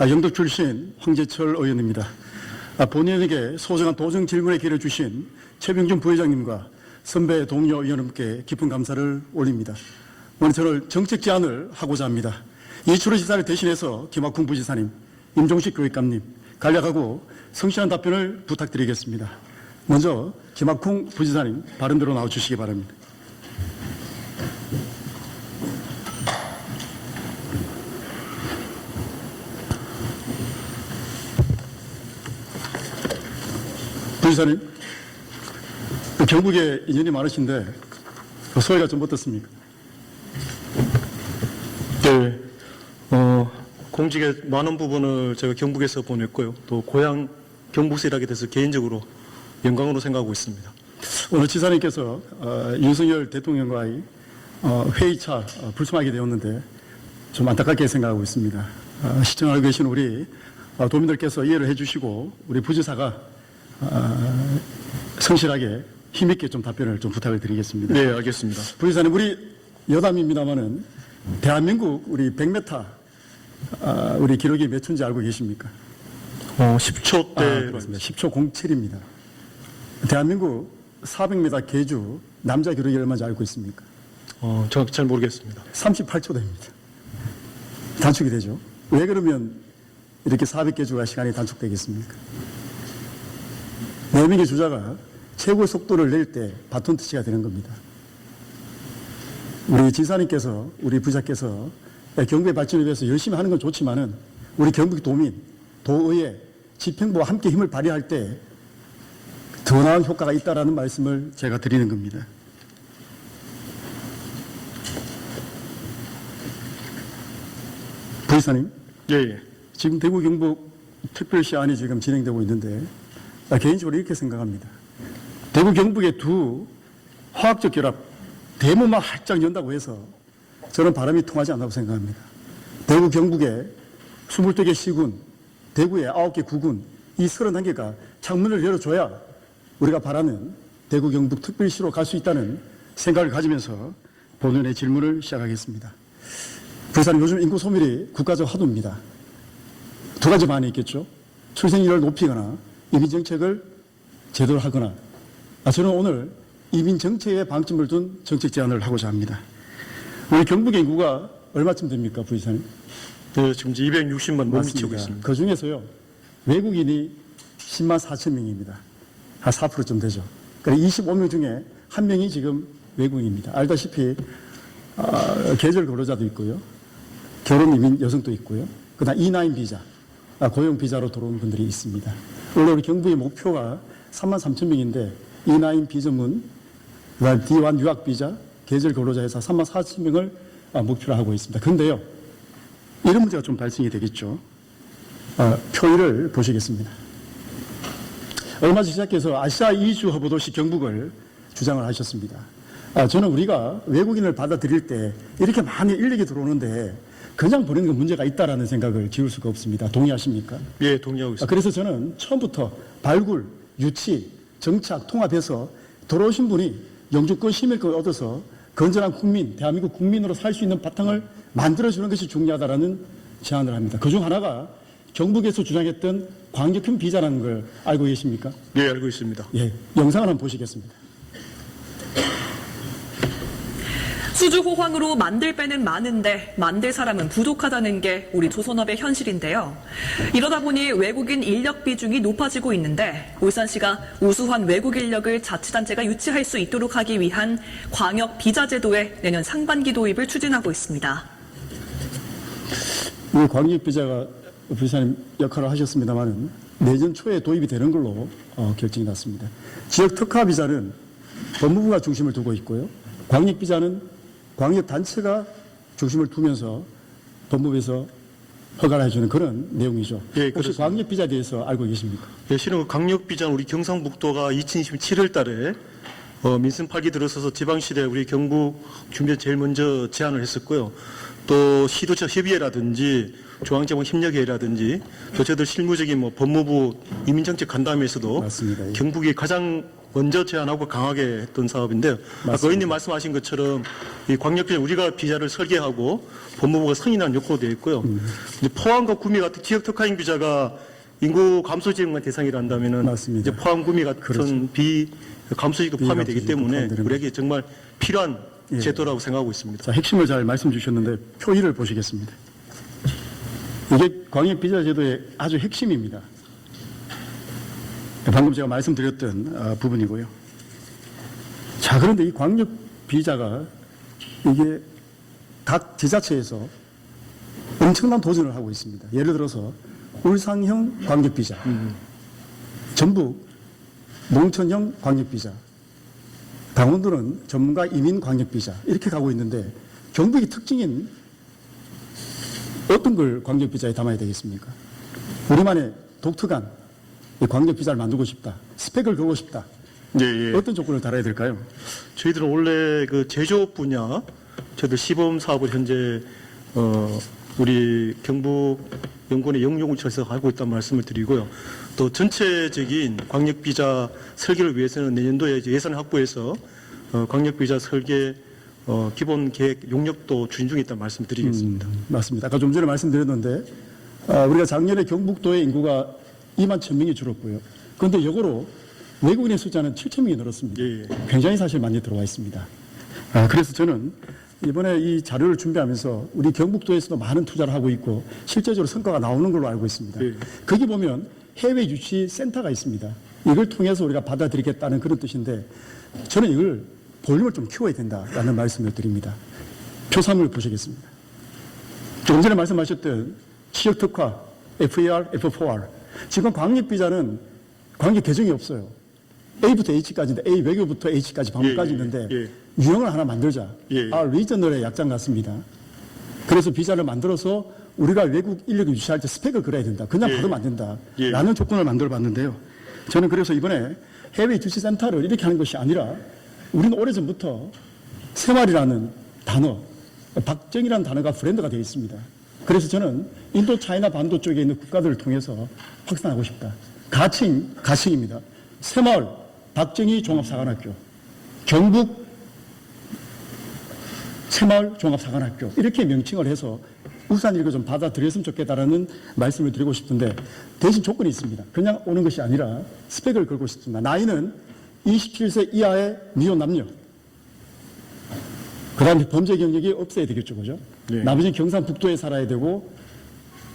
영덕 출신 황재철 의원입니다. 본인에게 소중한 도정 질문의 기회를 주신 최병준 부회장님과 선배 동료 의원님께 깊은 감사를 올립니다. 오늘 저를 정책 제안을 하고자 합니다. 이철호 지사를 대신해서 김학훈 부지사님, 임종식 교육감님, 간략하고 성실한 답변을 부탁드리겠습니다. 먼저 김학훈 부지사님 발언대로 나와주시기 바랍니다. 부지사님, 경북에 인연이 많으신데 소회가 좀 어떻습니까? 네, 공직의 많은 부분을 제가 경북에서 보냈고요. 또 고향 경북에서 일하게 돼서 개인적으로 영광으로 생각하고 있습니다. 오늘 지사님께서 윤석열 대통령과의 회의차 불참하게 되었는데 좀 안타깝게 생각하고 있습니다. 시청하고 계신 우리 도민들께서 이해를 해주시고 우리 부지사가 성실하게 힘있게 좀 답변을 좀 부탁을 드리겠습니다. 네, 알겠습니다. 부지사님, 우리 여담입니다만은 대한민국 우리 100m 우리 기록이 몇 초인지 알고 계십니까? 10초 대. 그렇습니다. 10초 07입니다. 대한민국 400m 계주 남자 기록이 얼마인지 알고 있습니까? 정확히 잘 모르겠습니다. 38초 됩니다. 단축이 되죠. 왜 그러면 이렇게 400계주가 시간이 단축되겠습니까? 내민의 주자가 최고의 속도를 낼 때 바톤 터치가 되는 겁니다. 우리 지사님께서, 우리 부자께서 경북의 발전을 위해서 열심히 하는 건 좋지만은 우리 경북 도민, 도의회, 집행부와 함께 힘을 발휘할 때 더 나은 효과가 있다라는 말씀을 제가 드리는 겁니다. 부지사님, 예. 지금 대구 경북 특별시안이 지금 진행되고 있는데 개인적으로 이렇게 생각합니다. 대구 경북의 두 화학적 결합, 대문만 활짝 연다고 해서 저는 바람이 통하지 않다고 생각합니다. 대구 경북의 22개 시군, 대구의 9개 구군, 이 31개가 창문을 열어줘야 우리가 바라는 대구 경북 특별시로 갈 수 있다는 생각을 가지면서 본연의 질문을 시작하겠습니다. 부지사님, 요즘 인구 소멸이 국가적 화두입니다. 두 가지 반이 있겠죠. 출생률을 높이거나 이민 정책을 제대로 하거나, 저는 오늘 이민 정책에 방점을 둔 정책 제안을 하고자 합니다. 우리 경북의 인구가 얼마쯤 됩니까, 부지사님? 네, 지금 260만 못 미치고 있습니다. 그 중에서요, 외국인이 10만 4천 명입니다. 한 4%쯤 되죠. 그러니까 25명 중에 한 명이 지금 외국인입니다. 알다시피 계절 근로자도 있고요, 결혼 이민 여성도 있고요, 그다음 E9 비자, 고용 비자로 들어온 분들이 있습니다. 원래 우리 경북의 목표가 3만 3천 명인데 E9 비전문, 그다음 D1 유학 비자, 계절 근로자 해서 3만 4천 명을 목표로 하고 있습니다. 그런데요, 이런 문제가 좀 발생이 되겠죠. 표를 보시겠습니다. 얼마 전 시작해서 아시아 이주 허브 도시 경북을 주장을 하셨습니다. 저는 우리가 외국인을 받아들일 때 이렇게 많이 인력이 들어오는데 그냥 보내는 건 문제가 있다라는 생각을 지울 수가 없습니다. 동의하십니까? 예, 동의하고 있습니다. 그래서 저는 처음부터 발굴, 유치, 정착, 통합해서 들어오신 분이 영주권, 시민권 얻어서 건전한 국민, 대한민국 국민으로 살 수 있는 바탕을 만들어주는 것이 중요하다라는 제안을 합니다. 그중 하나가 경북에서 주장했던 광역형 비자라는 걸 알고 계십니까? 예, 알고 있습니다. 예, 영상을 한번 보시겠습니다. 수주호황으로 만들 빼는 많은데 만들 사람은 부족하다는 게 우리 조선업의 현실인데요. 이러다 보니 외국인 인력 비중이 높아지고 있는데 울산시가 우수한 외국 인력을 자치단체가 유치할 수 있도록 하기 위한 광역 비자 제도의 내년 상반기 도입을 추진하고 있습니다. 이 광역 비자가 부지사님 역할을 하셨습니다만 내년 초에 도입이 되는 걸로 결정이 났습니다. 지역 특화 비자는 법무부가 중심을 두고 있고요, 광역 비자는 광역 단체가 중심을 두면서 법무부에서 허가를 해주는 그런 내용이죠. 예, 혹시 광역 비자에 대해서 알고 계십니까? 예, 실은 강력 비자는 우리 경상북도가 2027월 달에 민선 8기 들어서서 지방실에 우리 경북 준비에 제일 먼저 제안을 했었고요. 또 시도처 협의회라든지 중앙지방 협력회라든지 또 저희들 실무적인 법무부 이민정책 간담회에서도 맞습니다. 예. 경북이 가장 먼저 제안하고 강하게 했던 사업인데요. 아까 의원님 말씀하신 것처럼 이 광역비자 우리가 비자를 설계하고 법무부가 승인한 요건으로 되어 있고요. 이제 포항과 구미 같은 지역 특화형 비자가 인구 감소 지역만 대상이라 한다면은 맞습니다. 이제 포항 구미 같은 그렇죠. 감소 지역도 포함이 되기 비감소 지역도 때문에 포함되는 우리에게 정말 필요한 예. 제도라고 생각하고 있습니다. 자, 핵심을 잘 말씀 주셨는데 표 1을 보시겠습니다. 이게 광역비자 제도의 아주 핵심입니다. 방금 제가 말씀드렸던 부분이고요. 자, 그런데 이 광역비자가 이게 각 지자체에서 엄청난 도전을 하고 있습니다. 예를 들어서 울산형 광역비자, 전북 농촌형 광역비자, 강원도는 전문가 이민 광역비자 이렇게 가고 있는데 경북의 특징인 어떤 걸 광역비자에 담아야 되겠습니까? 우리만의 독특한 이 광역비자를 만들고 싶다. 스펙을 걸고 싶다. 예, 예. 어떤 조건을 달아야 될까요? 저희들은 원래 그 제조업 분야, 저희들 시범 사업을 현재 우리 경북 연구원의 영용을처에서 하고 있다는 말씀을 드리고요. 또 전체적인 광역비자 설계를 위해서는 내년도에 이제 예산 확보해서 광역비자 설계 기본 계획 용역도 추진 중에 있다는 말씀을 드리겠습니다. 맞습니다. 아까 좀 전에 말씀드렸는데 우리가 작년에 경북도의 인구가 2만 1,000명이 줄었고요. 그런데 역으로 외국인의 숫자는 7,000명이 늘었습니다. 예, 예. 굉장히 사실 많이 들어와 있습니다. 그래서 저는 이번에 이 자료를 준비하면서 우리 경북도에서도 많은 투자를 하고 있고 실제적으로 성과가 나오는 걸로 알고 있습니다. 예. 거기 보면 해외 유치 센터가 있습니다. 이걸 통해서 우리가 받아들이겠다는 그런 뜻인데 저는 이걸 볼륨을 좀 키워야 된다라는 말씀을 드립니다. 표 3을 보시겠습니다. 조금 전에 말씀하셨던 지역 특화, FAR, F4R. 지금 광역비자는 광역 계정이 없어요. A부터 H까지인데 A 외교부터 H까지 방문까지 예, 예, 있는데 예. 유형을 하나 만들자. 예, 예. 리저널의 약장 같습니다. 그래서 비자를 만들어서 우리가 외국 인력을 유치할 때 스펙을 그려야 된다. 그냥 예. 받으면 안 된다. 예. 라는 조건을 만들어 봤는데요. 저는 그래서 이번에 해외 유치센터를 이렇게 하는 것이 아니라 우리는 오래전부터 새말이라는 단어, 박정희라는 단어가 브랜드가 되어 있습니다. 그래서 저는 인도 차이나 반도 쪽에 있는 국가들을 통해서 확산하고 싶다. 가칭입니다. 새마을 박정희 종합사관학교, 경북 새마을 종합사관학교 이렇게 명칭을 해서 우산 이거 좀 받아들였으면 좋겠다라는 말씀을 드리고 싶은데 대신 조건이 있습니다. 그냥 오는 것이 아니라 스펙을 걸고 싶습니다. 나이는 27세 이하의 미혼 남녀. 그 다음에 범죄 경력이 없어야 되겠죠. 그죠? 네. 나머지는 경상북도에 살아야 되고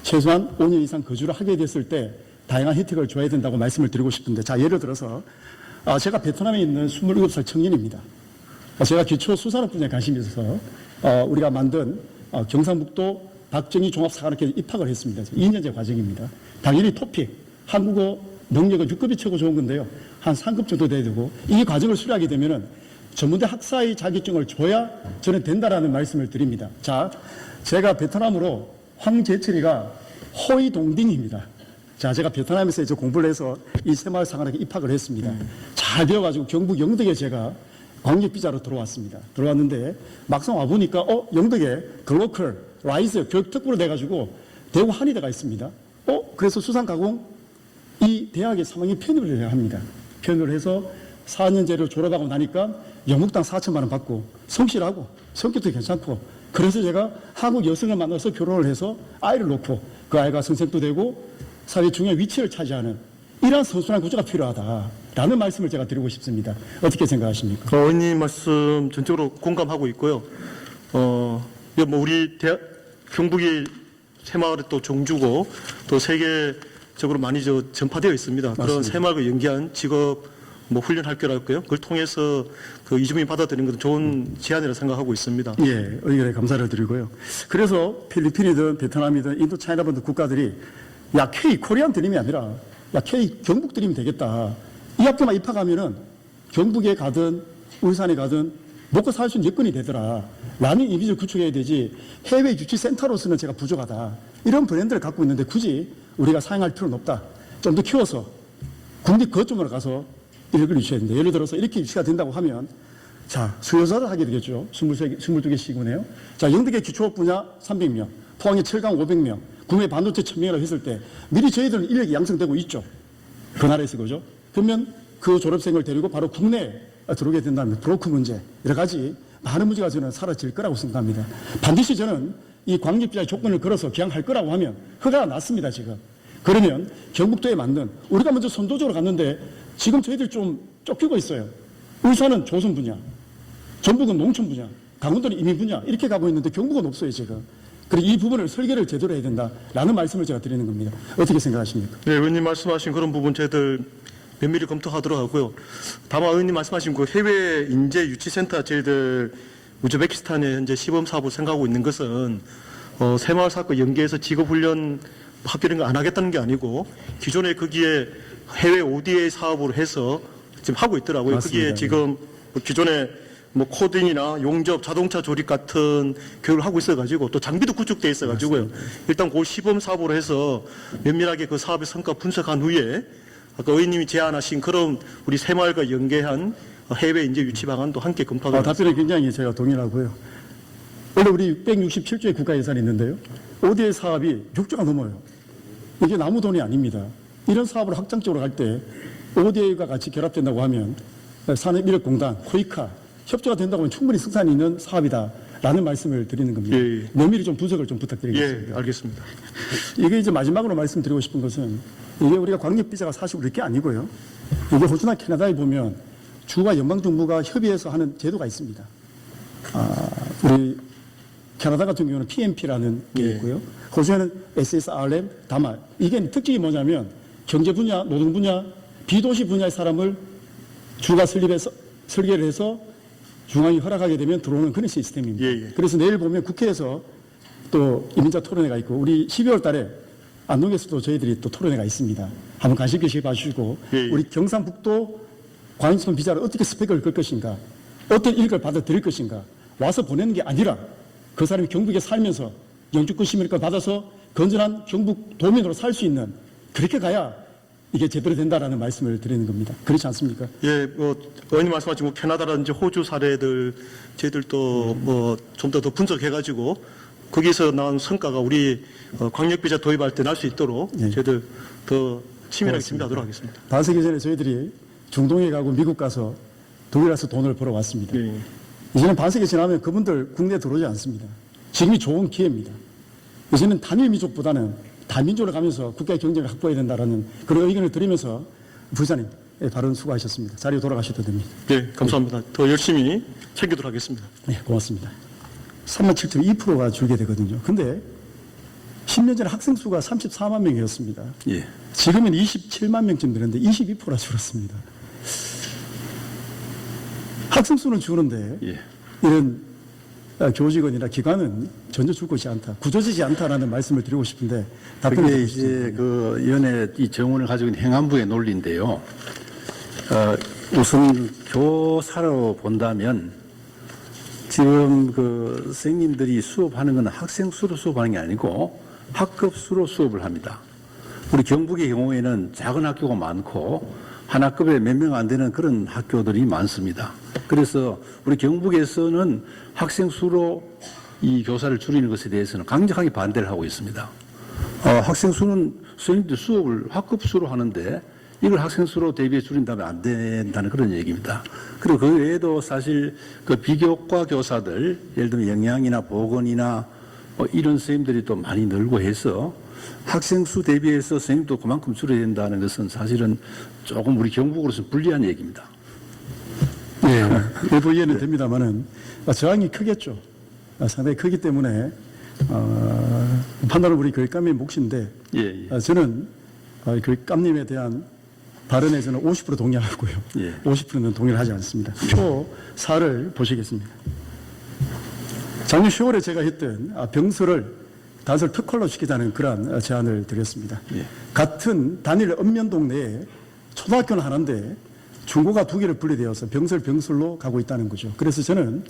최소한 5년 이상 거주를 하게 됐을 때 다양한 혜택을 줘야 된다고 말씀을 드리고 싶은데 자, 예를 들어서 제가 베트남에 있는 27살 청년입니다. 제가 기초 수산업 분야에 관심이 있어서 우리가 만든 경상북도 박정희 종합사관학교에 입학을 했습니다. 2년제 과정입니다. 당연히 토픽, 한국어 능력은 6급이 최고 좋은 건데요. 한 3급 정도 돼야 되고 이 과정을 수료하게 되면은 전문대 학사의 자격증을 줘야 저는 된다라는 말씀을 드립니다. 자, 제가 베트남으로 황재철이가 호이동딩입니다. 자, 제가 베트남에서 이제 공부를 해서 이 새마을 사관학교에 입학을 했습니다. 잘 배워가지고 경북 영덕에 제가 광역비자로 들어왔습니다. 들어왔는데 막상 와보니까 영덕에 글로컬, 라이즈 교육 특구로 돼가지고 대구 한의대가 있습니다. 그래서 수산가공 이 대학의 3학년 편입을 합니다. 편입을 해서 4년제를 졸업하고 나니까 영국당 4천만 원 받고 성실하고 성격도 괜찮고 그래서 제가 한국 여성을 만나서 결혼을 해서 아이를 놓고 그 아이가 선생도 되고 사회 중요한 위치를 차지하는 이러한 선순환 구조가 필요하다라는 말씀을 제가 드리고 싶습니다. 어떻게 생각하십니까? 의원님 말씀 전적으로 공감하고 있고요. 우리 경북이 새마을의 또 종주고 또 세계적으로 많이 전파되어 있습니다. 맞습니다. 그런 새마을과 연계한 직업 훈련 학교랄까요? 그걸 통해서 그 이주민 받아들이는 것은 좋은 제안이라고 생각하고 있습니다. 예, 의견에 감사를 드리고요. 그래서 필리핀이든 베트남이든 인도 차이나 등 국가들이 야, K 코리안 드림이 아니라 야, K 경북 드림이 되겠다. 이 학교만 입학하면은 경북에 가든 울산에 가든 먹고 살 수 있는 여건이 되더라. 라는 이미지를 구축해야 되지 해외 유치센터로서는 제가 부족하다. 이런 브랜드를 갖고 있는데 굳이 우리가 사용할 필요는 없다. 좀 더 키워서 국립 거점으로 가서 이걸 유치해야 된다. 예를 들어서 이렇게 유치가 된다고 하면 자, 수요자를 하게 되겠죠. 22개 시군에요. 자, 영덕의 기초업 분야 300명, 포항의 철강 500명, 구매 반도체 1000명이라고 했을 때 미리 저희들은 인력이 양성되고 있죠. 그 나라에서 그죠? 그러면 그 졸업생을 데리고 바로 국내에 들어오게 된다면 브로커 문제, 여러 가지 많은 문제가 저는 사라질 거라고 생각합니다. 반드시 저는 이 광역비자의 조건을 걸어서 개항할 거라고 하면 허가가 났습니다, 지금. 그러면 경북도에 맞는, 우리가 먼저 선도적으로 갔는데 지금 저희들 좀 쫓기고 있어요. 울산은 조선 분야, 전북은 농촌 분야, 강원도는 이민 분야, 이렇게 가고 있는데 경북은 없어요, 지금. 그래서 이 부분을 설계를 제대로 해야 된다라는 말씀을 제가 드리는 겁니다. 어떻게 생각하십니까? 네, 의원님 말씀하신 그런 부분 저희들 면밀히 검토하도록 하고요. 다만 의원님 말씀하신 그 해외 인재 유치센터 저희들 우즈베키스탄에 현재 시범 사업을 생각하고 있는 것은 새마을 사업과 연계해서 직업훈련 학교 이런 거 안 하겠다는 게 아니고 기존에 거기에 해외 ODA 사업으로 해서 지금 하고 있더라고요. 맞습니다. 거기에 지금 기존에 뭐 코딩이나 용접, 자동차 조립 같은 교육을 하고 있어가지고 또 장비도 구축돼 있어가지고요. 일단 그 시범 사업으로 해서 면밀하게 그 사업의 성과 분석한 후에 아까 의원님이 제안하신 그런 우리 새마을과 연계한 해외 인재 유치 방안도 함께 검토하도록 하겠습니다. 답변에 굉장히 제가 동의하고요. 원래 우리 667조의 국가 예산이 있는데요. ODA 사업이 6조가 넘어요. 이게 나무 돈이 아닙니다. 이런 사업을 확장적으로 갈 때 ODA가 같이 결합된다고 하면 산업인력공단, 코이카 협조가 된다고 하면 충분히 승산이 있는 사업이다라는 말씀을 드리는 겁니다. 예. 면밀히 좀 분석을 좀 부탁드리겠습니다. 예, 알겠습니다. 이게 이제 마지막으로 말씀드리고 싶은 것은 이게 우리가 광역비자가 사실 우리 게 아니고요. 이게 호주나 캐나다에 보면 주와 연방정부가 협의해서 하는 제도가 있습니다. 우리 캐나다 같은 경우는 PMP라는 게 있고요. 호주에는 SSRM, 다말. 이게 특징이 뭐냐면 경제 분야, 노동 분야, 비도시 분야의 사람을 주가 설계를 해서 중앙이 허락하게 되면 들어오는 그런 시스템입니다. 예. 그래서 내일 보면 국회에서 또 이민자 토론회가 있고 우리 12월 달에 안동에서도 저희들이 또 토론회가 있습니다. 한번 관심 있게 봐주시고 예. 우리 경상북도 광역선 비자를 어떻게 스펙을 걸 것인가, 어떤 일을 받아들일 것인가, 와서 보내는 게 아니라 그 사람이 경북에 살면서 영주권 시민권 받아서 건전한 경북 도민으로 살 수 있는, 그렇게 가야 이게 제대로 된다라는 말씀을 드리는 겁니다. 그렇지 않습니까? 예, 의원님 말씀하신 캐나다라든지 호주 사례들 저희들도 좀 더 분석해가지고 거기서 나온 성과가 우리 광역비자 도입할 때 날 수 있도록 예. 저희들 더 치밀하게 고맙습니다. 준비하도록 하겠습니다. 반세기 전에 저희들이 중동에 가고 미국 가서 독일 가서 돈을 벌어 왔습니다. 예. 이제는 반세기 지나면 그분들 국내에 들어오지 않습니다. 지금이 좋은 기회입니다. 이제는 단일 민족보다는 다민족으로 가면서 국가의 경쟁을 확보해야 된다라는 그런 의견을 드리면서 부장님 발언 수고하셨습니다. 자리로 돌아가셔도 됩니다. 네, 감사합니다. 더 열심히 챙기도록 하겠습니다. 네, 고맙습니다. 37.2%가 줄게 되거든요. 근데 10년 전에 학생 수가 34만 명이었습니다. 예. 지금은 27만 명쯤 되는데 22%가 줄었습니다. 학생 수는 주는데 예. 이런 교직원이나 기관은 전혀 줄 것이 않다, 구조지지 않다라는 말씀을 드리고 싶은데 답변을 그게 드리고 싶습니다. 이제 그 연의 이 정원을 가지고 있는 행안부의 논리인데요. 우선 교사로 본다면 지금 그 선생님들이 수업하는 건 학생 수로 수업하는 게 아니고 학급 수로 수업을 합니다. 우리 경북의 경우에는 작은 학교가 많고 한 학급에 몇 명 안 되는 그런 학교들이 많습니다. 그래서 우리 경북에서는 학생 수로 이 교사를 줄이는 것에 대해서는 강력하게 반대를 하고 있습니다. 학생 수는 선생님들 수업을 학급 수로 하는데 이걸 학생 수로 대비해 줄인다면 안 된다는 그런 얘기입니다. 그리고 그 외에도 사실 그 비교과 교사들, 예를 들면 영양이나 보건이나 이런 선생님들이 또 많이 늘고 해서 학생 수 대비해서 선생님도 그만큼 줄여야 된다는 것은 사실은 조금 우리 경북으로서는 불리한 얘기입니다. 네, 일부 이해는 됩니다만은 저항이 크겠죠. 상당히 크기 때문에 판단은 우리 교육감의 몫인데 예. 저는 교육감님에 대한 발언에 저는 50% 동의하고요. 예. 50%는 동의를 하지 않습니다. 표 4를 보시겠습니다. 작년 10월에 제가 했던 병설을 단설 특활로 시키자는 그러한 제안을 드렸습니다. 예. 같은 단일 읍면동 내에 초등학교는 하나인데 중고가 2개를 분리되어서 병설로 가고 있다는 거죠. 그래서 저는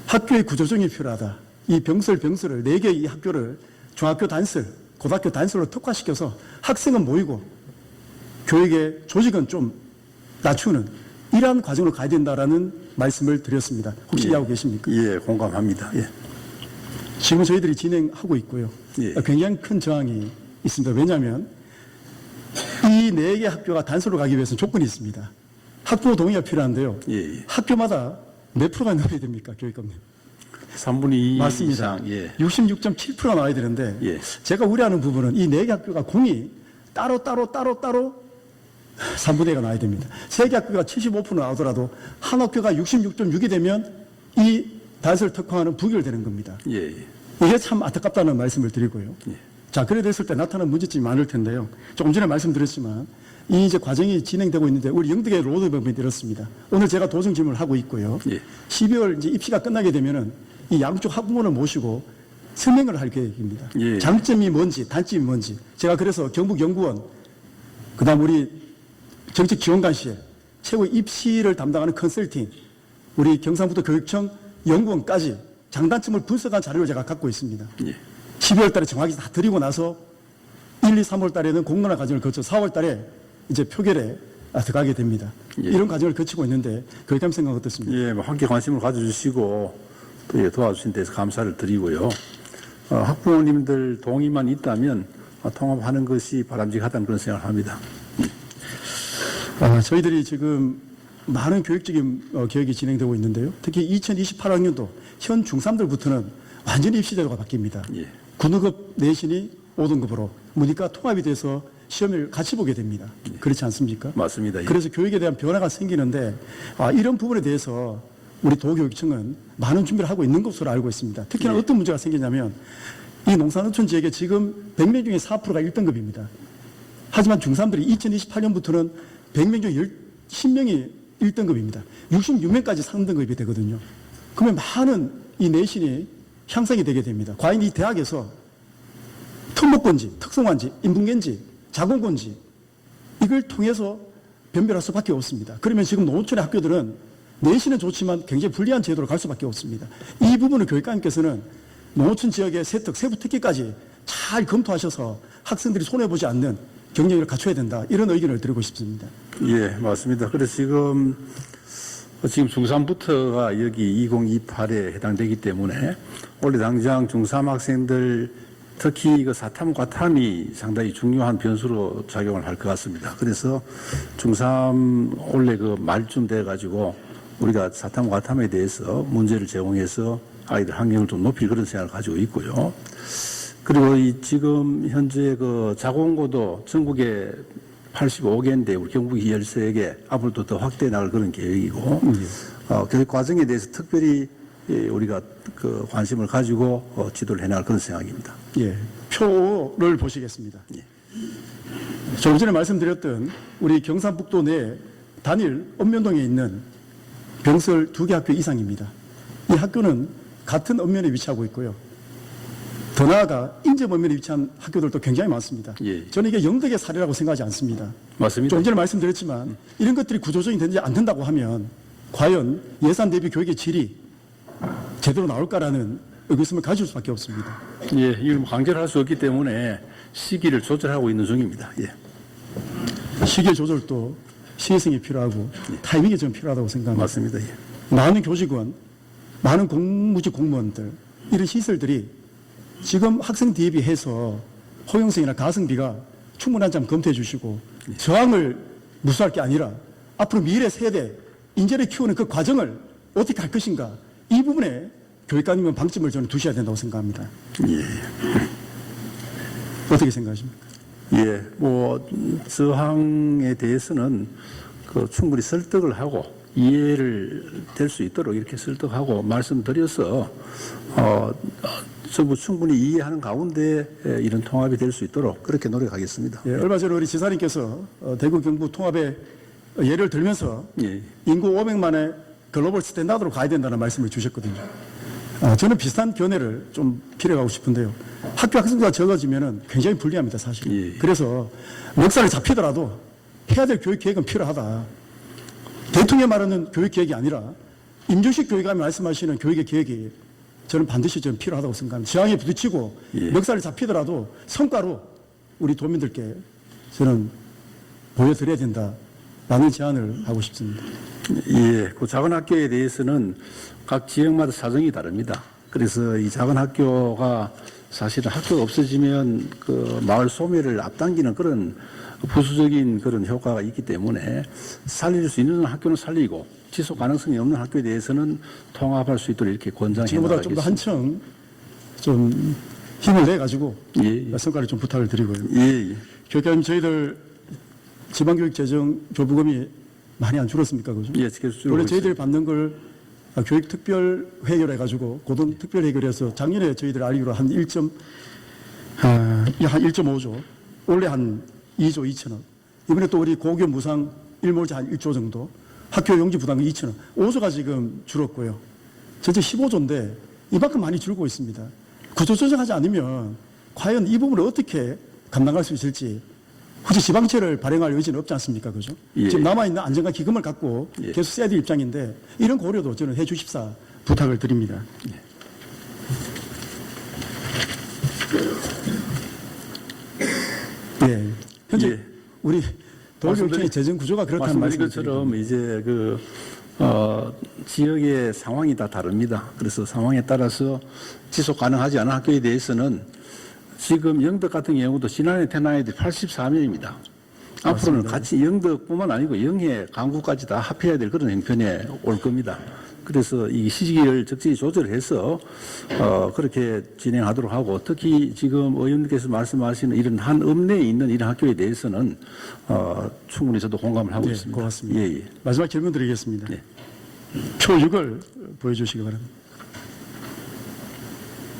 학교의 구조정이 필요하다. 이 병설을 4개의 이 학교를 중학교 단설, 고등학교 단설로 특화시켜서 학생은 모이고 교육의 조직은 좀 낮추는 이러한 과정으로 가야 된다라는 말씀을 드렸습니다. 혹시 예. 이해하고 계십니까? 예, 공감합니다. 예. 지금 저희들이 진행하고 있고요. 예. 굉장히 큰 저항이 있습니다. 왜냐하면 이 4개 학교가 단서로 가기 위해서는 조건이 있습니다. 학부모 동의가 필요한데요. 예, 예. 학교마다 몇 프로가 넣어야 됩니까, 교육감님? 3분의 2 맞습니다. 이상. 예. 66.7%가 나와야 되는데 예. 제가 우려하는 부분은 이 4개 학교가 공이 따로 3분의 2가 나와야 됩니다. 3개 학교가 75% 나오더라도 한 학교가 66.6이 되면 이 단설 특화는 부결되는 겁니다. 예, 예. 이게 참 안타깝다는 말씀을 드리고요. 예. 자, 그래 됐을 때 나타나는 문제점이 많을 텐데요. 조금 전에 말씀드렸지만 이 이제 과정이 진행되고 있는데 우리 영덕의 로드맵이 이렇습니다. 오늘 제가 도중 질문을 하고 있고요. 예. 12월 이제 입시가 끝나게 되면은 이 양쪽 학부모를 모시고 설명을 할 계획입니다. 예. 장점이 뭔지, 단점이 뭔지. 제가 그래서 경북연구원, 그다음 우리 정책지원관실, 최고 입시를 담당하는 컨설팅, 우리 경상북도 교육청 연구원까지 장단점을 분석한 자료를 제가 갖고 있습니다. 예. 12월 달에 정확히 다 드리고 나서 1, 2, 3월 달에는 공론화 과정을 거쳐 4월 달에 이제 표결에 들어가게 됩니다. 예. 이런 과정을 거치고 있는데 교육감 생각 어떻습니까? 예, 뭐 함께 관심을 가져주시고 또 예, 도와주신 데서 감사를 드리고요. 학부모님들 동의만 있다면 통합하는 것이 바람직하다는 그런 생각을 합니다. 저희들이 지금 많은 교육적인 계획이 진행되고 있는데요. 특히 2028학년도 현 중3들부터는 완전히 입시제도가 바뀝니다. 예. 9등급 내신이 5등급으로 문이과 통합이 돼서 시험을 같이 보게 됩니다. 그렇지 않습니까? 맞습니다. 예. 그래서 교육에 대한 변화가 생기는데 이런 부분에 대해서 우리 도교육청은 많은 준비를 하고 있는 것으로 알고 있습니다. 특히나 예. 어떤 문제가 생기냐면 이 농사농촌 지역에 지금 100명 중에 4%가 1등급입니다. 하지만 중3들이 2028년부터는 100명 중에 10명이 1등급입니다. 66명까지 3등급이 되거든요. 그러면 많은 이 내신이 향상이 되게 됩니다. 과연 이 대학에서 특목고인지, 특성화인지, 인문계인지, 자공고인지 이걸 통해서 변별할 수밖에 없습니다. 그러면 지금 농어촌의 학교들은 내신은 좋지만 굉장히 불리한 제도로 갈 수밖에 없습니다. 이 부분을 교육감께서는 농어촌 지역의 세특, 세부 특기까지 잘 검토하셔서 학생들이 손해보지 않는 경쟁력을 갖춰야 된다. 이런 의견을 드리고 싶습니다. 예, 맞습니다. 그래서 지금 중3부터가 여기 2028에 해당되기 때문에 원래 당장 중3 학생들 특히 그 사탐, 과탐이 상당히 중요한 변수로 작용을 할 것 같습니다. 그래서 중3 원래 그 말쯤 돼가지고 우리가 사탐, 과탐에 대해서 문제를 제공해서 아이들 환경을 좀 높일 그런 생각을 가지고 있고요. 그리고 이 현재 그 자공고도 전국에 85개인데 우리 경북이 13개 앞으로도 더 확대해 나갈 그런 계획이고 교육 과정에 대해서 특별히 우리가 그 관심을 가지고 지도를 해 나갈 그런 생각입니다. 예, 표를 보시겠습니다. 예. 조금 전에 말씀드렸던 우리 경상북도 내 단일 읍면동에 있는 병설 2개 학교 이상입니다. 이 학교는 같은 읍면에 위치하고 있고요. 더 나아가 인접 읍면에 위치한 학교들도 굉장히 많습니다. 예. 저는 이게 영덕의 사례라고 생각하지 않습니다. 맞습니다. 좀 전에 말씀드렸지만 이런 것들이 구조적이 되는지 안 된다고 하면 과연 예산 대비 교육의 질이 제대로 나올까라는 의구심을 가질 수밖에 없습니다. 예, 이걸 강제할 수 없기 때문에 시기를 조절하고 있는 중입니다. 예. 시기 조절도 시의성이 필요하고 타이밍이 좀 필요하다고 생각합니다. 맞습니다. 예. 많은 교직원, 많은 공무직 공무원들 이런 시설들이 지금 학생 대비해서 허용성이나 가성비가 충분한지 한번 검토해 주시고 저항을 무시할 게 아니라 앞으로 미래 세대 인재를 키우는 그 과정을 어떻게 할 것인가 이 부분에 교육감님은 방점을 저는 두셔야 된다고 생각합니다. 예. 어떻게 생각하십니까? 예, 뭐 저항에 대해서는 그 충분히 설득을 하고 이해를 될 수 있도록 이렇게 설득하고 말씀드려서 전부 충분히 이해하는 가운데 이런 통합이 될 수 있도록 그렇게 노력하겠습니다. 예, 얼마 전에 우리 지사님께서 대구 경북 통합의 예를 들면서 예. 인구 500만의 글로벌 스탠다드로 가야 된다는 말씀을 주셨거든요. 저는 비슷한 견해를 좀 필요하고 싶은데요. 학교 학생수가 적어지면 굉장히 불리합니다, 사실. 예. 그래서 멱살을 잡히더라도 해야 될 교육 계획은 필요하다. 대통령이 말하는 교육 계획이 아니라 임종식 교육감이 말씀하시는 교육의 계획이 저는 반드시 좀 필요하다고 생각합니다. 저항에 부딪히고 예. 멱살을 잡히더라도 성과로 우리 도민들께 저는 보여드려야 된다라는 제안을 하고 싶습니다. 예, 그 작은 학교에 대해서는 각 지역마다 사정이 다릅니다. 그래서 이 작은 학교가 사실은 학교가 없어지면 그 마을 소멸을 앞당기는 그런 부수적인 그런 효과가 있기 때문에 살릴 수 있는 학교는 살리고 지속 가능성이 없는 학교에 대해서는 통합할 수 있도록 이렇게 권장해 지금보다 좀 더 나가겠습니다. 한층 좀 힘을 내가지고 예, 예. 성과를 좀 부탁을 드리고요. 예, 예. 교육감님, 저희들 지방교육재정 교부금이 많이 안 줄었습니까? 그죠? 예, 계속 줄어들고 원래 있습니다. 저희들이 받는 걸 교육특별 해결해가지고 고등특별 해결해서 작년에 저희들 알기로 한 1.5조, 올해 한 2조 2천억, 이번에 또 우리 고교 무상 일몰제 한 1조 정도, 학교 용지 부담금 2천억, 5조가 지금 줄었고요. 전체 15조인데 이만큼 많이 줄고 있습니다. 구조조정하지 않으면 과연 이 부분을 어떻게 감당할 수 있을지, 혹시 지방채를 발행할 의지는 없지 않습니까? 그죠? 예. 지금 남아있는 안정화 기금을 갖고 예. 계속 써야 될 입장인데 이런 고려도 저는 해 주십사 부탁을 드립니다. 예. 현재 예. 우리 도교육청의 재정 구조가 그렇다는 말씀드린 말씀을 것처럼 이제 지역의 상황이 다 다릅니다. 그래서 상황에 따라서 지속 가능하지 않은 학교에 대해서는 지금 영덕 같은 경우도 지난해 태어난 아이들이 84명입니다. 앞으로는 같이 영덕뿐만 아니고 영해, 강구까지 다 합해야 될 그런 형편에 올 겁니다. 그래서 이 시기를 적절히 조절해서 그렇게 진행하도록 하고, 특히 지금 의원님께서 말씀하시는 이런 한 읍내에 있는 이런 학교에 대해서는 충분히 저도 공감을 하고 네, 있습니다. 고맙습니다. 예, 예. 마지막 질문 드리겠습니다. 네. 표 6을 보여주시기 바랍니다.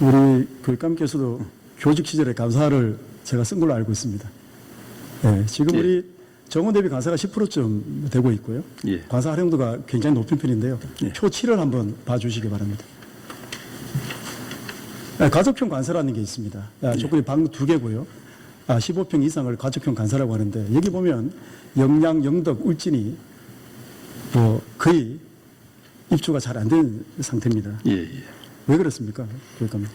우리 교육감께서도 교직 시절에 감사를 제가 쓴 걸로 알고 있습니다. 네, 지금 예. 우리 정원 대비 감사가 10%쯤 되고 있고요. 예. 감사 활용도가 굉장히 높은 편인데요. 예. 표 7을 한번 봐주시기 바랍니다. 가족형 관사라는 게 있습니다. 조건이 방 2개고요. 15평 이상을 가족형 관사라고 하는데, 여기 보면 영양, 영덕, 울진이 뭐 거의 입주가 잘 안 된 상태입니다. 예, 예. 왜 그렇습니까? 교육감님.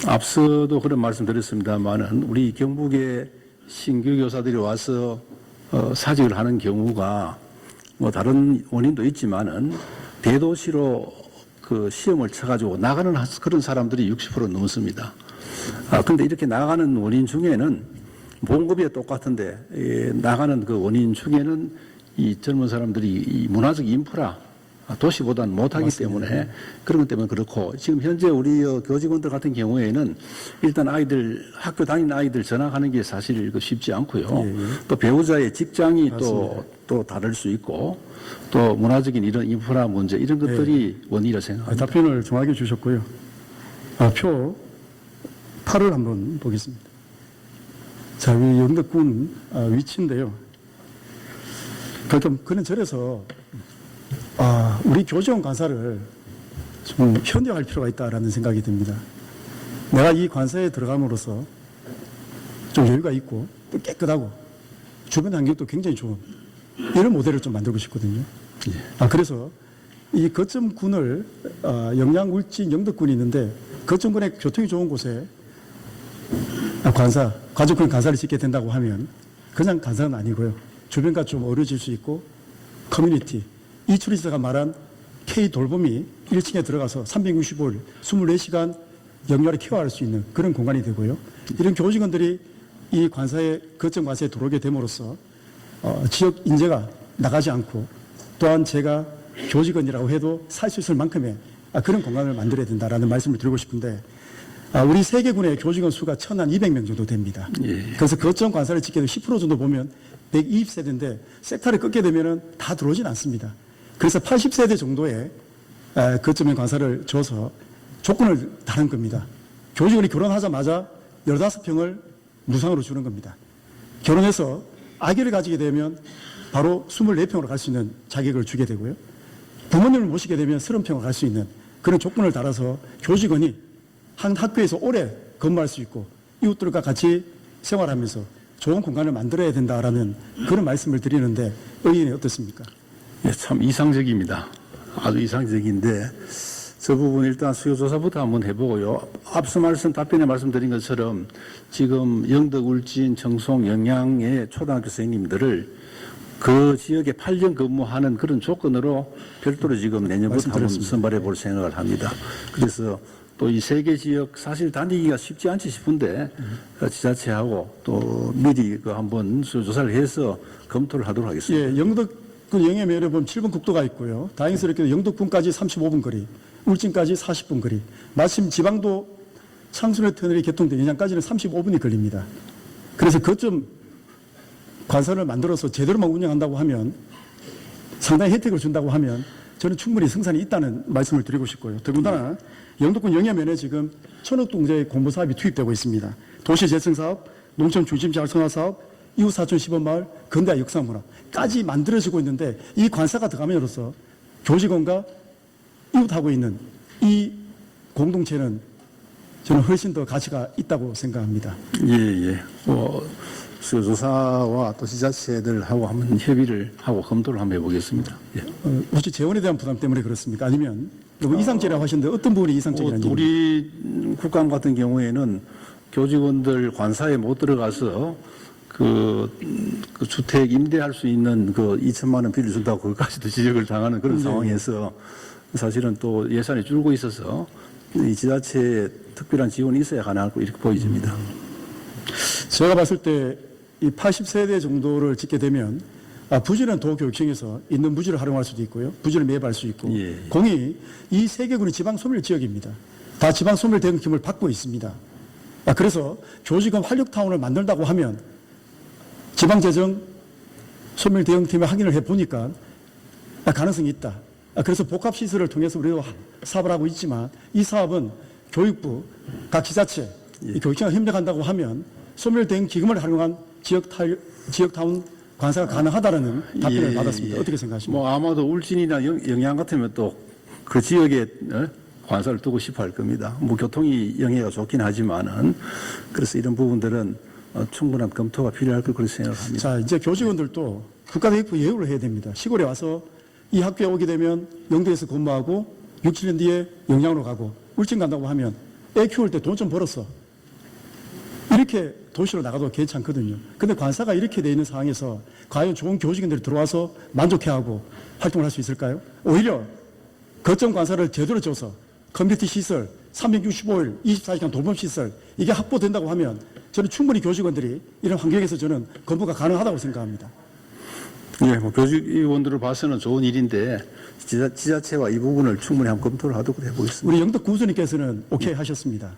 앞서도 그런 말씀 드렸습니다만은 우리 경북에 신규 교사들이 와서 사직을 하는 경우가 뭐 다른 원인도 있지만은 대도시로 그 시험을 쳐가지고 나가는 그런 사람들이 60% 넘습니다. 근데 이렇게 나가는 원인 중에는 봉급이 똑같은데 나가는 그 원인 중에는 이 젊은 사람들이 이 문화적 인프라 도시보다는 못하기 맞습니다. 때문에 그런 것 때문에 그렇고, 지금 현재 우리 교직원들 같은 경우에는 일단 학교 다니는 아이들 전학하는 게 사실 쉽지 않고요. 예, 예. 또 배우자의 직장이 맞습니다. 또 다를 수 있고, 또 문화적인 이런 인프라 문제 이런 것들이 원인이라 생각합니다. 답변을 정확히 주셨고요. 표 8을 한번 보겠습니다. 자, 이 영덕군 위치인데요. 그런 절에서 우리 교직원 관사를 좀 현대화할 필요가 있다라는 생각이 듭니다. 내가 이 관사에 들어감으로써 좀 여유가 있고 또 깨끗하고 주변 환경도 굉장히 좋은 이런 모델을 좀 만들고 싶거든요. 그래서 이 거점군을 영양, 울진, 영덕군이 있는데 거점군에 교통이 좋은 곳에 가족군 관사를 짓게 된다고 하면 그냥 관사는 아니고요. 주변과 좀 어우러질 수 있고 커뮤니티, 이출이사가 말한 K 돌봄이 1층에 들어가서 365일 24시간 영유아를 케어할 수 있는 그런 공간이 되고요. 이런 교직원들이 이 거점 관사에 들어오게 됨으로써 지역 인재가 나가지 않고, 또한 제가 교직원이라고 해도 살 수 있을 만큼의 그런 공간을 만들어야 된다라는 말씀을 드리고 싶은데, 우리 세계군의 교직원 수가 1,200명 정도 됩니다. 예. 그래서 거점 관사를 짓게 되면 10% 정도 보면 120세대인데 섹터를 끊게 되면 다 들어오진 않습니다. 그래서 80세대 정도의 거점의 관사를 줘서 조건을 다른 겁니다. 교직원이 결혼하자마자 15평을 무상으로 주는 겁니다. 결혼해서 아기를 가지게 되면 바로 24평으로 갈 수 있는 자격을 주게 되고요. 부모님을 모시게 되면 30평으로 갈 수 있는 그런 조건을 달아서 교직원이 한 학교에서 오래 근무할 수 있고 이웃들과 같이 생활하면서 좋은 공간을 만들어야 된다라는 그런 말씀을 드리는데 의견이 어떻습니까? 예, 참 이상적입니다. 아주 이상적인데 저 부분 일단 수요조사부터 한번 해보고요. 앞서 답변에 말씀드린 것처럼 지금 영덕, 울진, 청송, 영양의 초등학교 선생님들을 그 지역에 8년 근무하는 그런 조건으로 별도로 지금 내년부터 한번 말씀드렸습니다. 선발해 볼 생각을 합니다. 그래서 또 이 세 개 지역 사실 다니기가 쉽지 않지 싶은데 지자체하고 또 미리 그 한번 조사를 해서 검토를 하도록 하겠습니다. 예, 영덕군 영해면에 보면 7번 국도가 있고요. 다행스럽게도 영덕군까지 35분 거리, 울진까지 40분 거리. 마침 지방도 창순회 터널이 개통된 연장까지는 35분이 걸립니다. 그래서 그점 관선을 만들어서 제대로만 운영한다고 하면 상당히 혜택을 준다고 하면 저는 충분히 승산이 있다는 말씀을 드리고 싶고요. 더군다나 영덕군 영해면에 지금 천억 동자의 공모 사업이 투입되고 있습니다. 도시 재생 사업, 농촌 중심 활성화 사업, 이웃사촌 시범마을, 근대화 역사문화까지 만들어지고 있는데 이 관사가 들어감으로써 교직원과 이웃하고 있는 이 공동체는 저는 훨씬 더 가치가 있다고 생각합니다. 예. 수요조사와 또 지자체들하고 한번 협의를 하고 검토를 한번 해보겠습니다. 예. 혹시 재원에 대한 부담 때문에 그렇습니까? 아니면 이상제라고 하시는데 어떤 부분이 이상적이라는지? 우리 국감 같은 경우에는 교직원들 관사에 못 들어가서 그 주택 임대할 수 있는 그 2천만 원 빌려 준다고 그것까지도 지적을 당하는 그런 상황에서 사실은 또 예산이 줄고 있어서 이 지자체에 특별한 지원이 있어야 가능할 거 이렇게 보여집니다. 제가 봤을 때 이 80세대 정도를 짓게 되면 부지는 도교육청에서 있는 부지를 활용할 수도 있고요. 부지를 매입할 수 있고 예. 공이 이 세 개군이 지방 소멸 지역입니다. 다 지방 소멸 대응팀을 받고 있습니다. 그래서 교직원 활력타운을 만든다고 하면 지방재정 소멸 대응팀을 확인을 해보니까 가능성이 있다. 그래서 복합시설을 통해서 우리가 사업을 하고 있지만 이 사업은 교육부, 각 지자체, 이 교육청과 협력한다고 하면 소멸 대응 기금을 활용한 지역타운 관사가 가능하다는 답변을 받았습니다. 어떻게 생각하십니까? 뭐 아마도 울진이나 영양 같으면 또 그 지역에 관사를 두고 싶어 할 겁니다. 뭐 교통이 영해가 좋긴 하지만은 그래서 이런 부분들은 충분한 검토가 필요할 걸 그렇게 생각합니다. 자, 이제 교직원들도 국가대학교 예우를 해야 됩니다. 시골에 와서 이 학교에 오게 되면 영도에서 근무하고 6, 7년 뒤에 영양으로 가고 울진 간다고 하면 애 키울 때 돈 좀 벌었어. 이렇게 도시로 나가도 괜찮거든요. 근데 관사가 이렇게 돼 있는 상황에서 과연 좋은 교직원들이 들어와서 만족해하고 활동을 할 수 있을까요? 오히려 거점 관사를 제대로 줘서 커뮤니티 시설, 365일, 24시간 돌봄 시설 이게 확보된다고 하면 저는 충분히 교직원들이 이런 환경에서 저는 근무가 가능하다고 생각합니다. 예, 뭐 교직원들을 봐서는 좋은 일인데 지자체와 이 부분을 충분히 한번 검토를 하도록 해보겠습니다. 우리 영덕 구수님께서는 오케이 하셨습니다.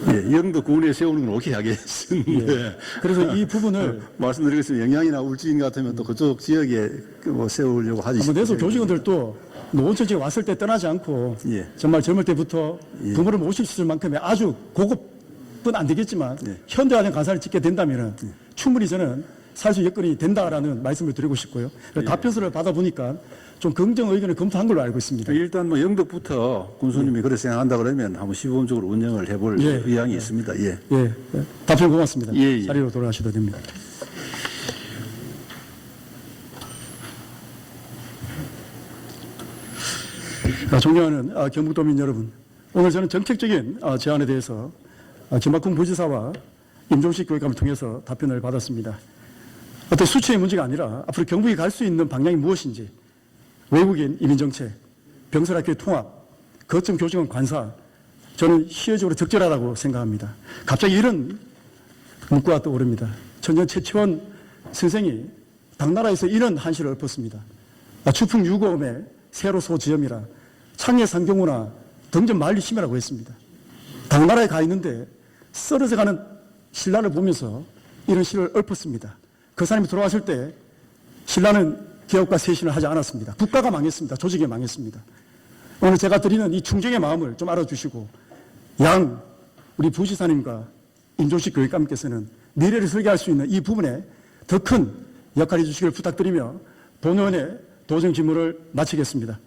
예, 영덕군에 세우는 건 오케이 하겠습니다. 예. 그래서 이 부분을 말씀드리겠습니다. 영양이나 울진 같으면 또 그쪽 지역에 뭐 세우려고 하지. 한번 내서 교직원들도 노원천 지역에 왔을 때 떠나지 않고 예. 정말 젊을 때부터 부모를 모실 수 있을 만큼의 아주 고급은 안 되겠지만 현대화된 관사를 짓게 된다면 충분히 저는 살수 여건이 된다라는 말씀을 드리고 싶고요. 답변서를 받아보니까 좀 긍정 의견을 검토한 걸로 알고 있습니다. 일단 뭐 영덕부터 군수님이 그렇게 생각한다 그러면 한번 시범적으로 운영을 해볼 예. 의향이 있습니다. 예. 예, 답변 고맙습니다. 예. 자리로 돌아가셔도 됩니다. 존경하는 경북도민 여러분, 오늘 저는 정책적인 제안에 대해서 김학국 부지사와 임종식 교육감을 통해서 답변을 받았습니다. 어떤 수치의 문제가 아니라 앞으로 경북이 갈 수 있는 방향이 무엇인지, 외국인 이민정책, 병설학교의 통합, 거점 교직원 관사, 저는 시의적으로 적절하다고 생각합니다. 갑자기 이런 문구가 떠오릅니다. 천년 최치원 선생이 당나라에서 이런 한시를 읊었습니다. 추풍 유고음의 세로 소지엄이라 창의 상경우나 등전 만리심이라고 했습니다. 당나라에 가 있는데 썰어져가는 신라를 보면서 이런 시를 읊었습니다. 그 사람이 돌아왔을 때 신라는 개혁과 쇄신을 하지 않았습니다. 국가가 망했습니다. 조직이 망했습니다. 오늘 제가 드리는 이 충정의 마음을 좀 알아주시고 우리 부지사님과 임종식 교육감께서는 미래를 설계할 수 있는 이 부분에 더 큰 역할을 해주시길 부탁드리며 본의원의 도정 직무를 마치겠습니다.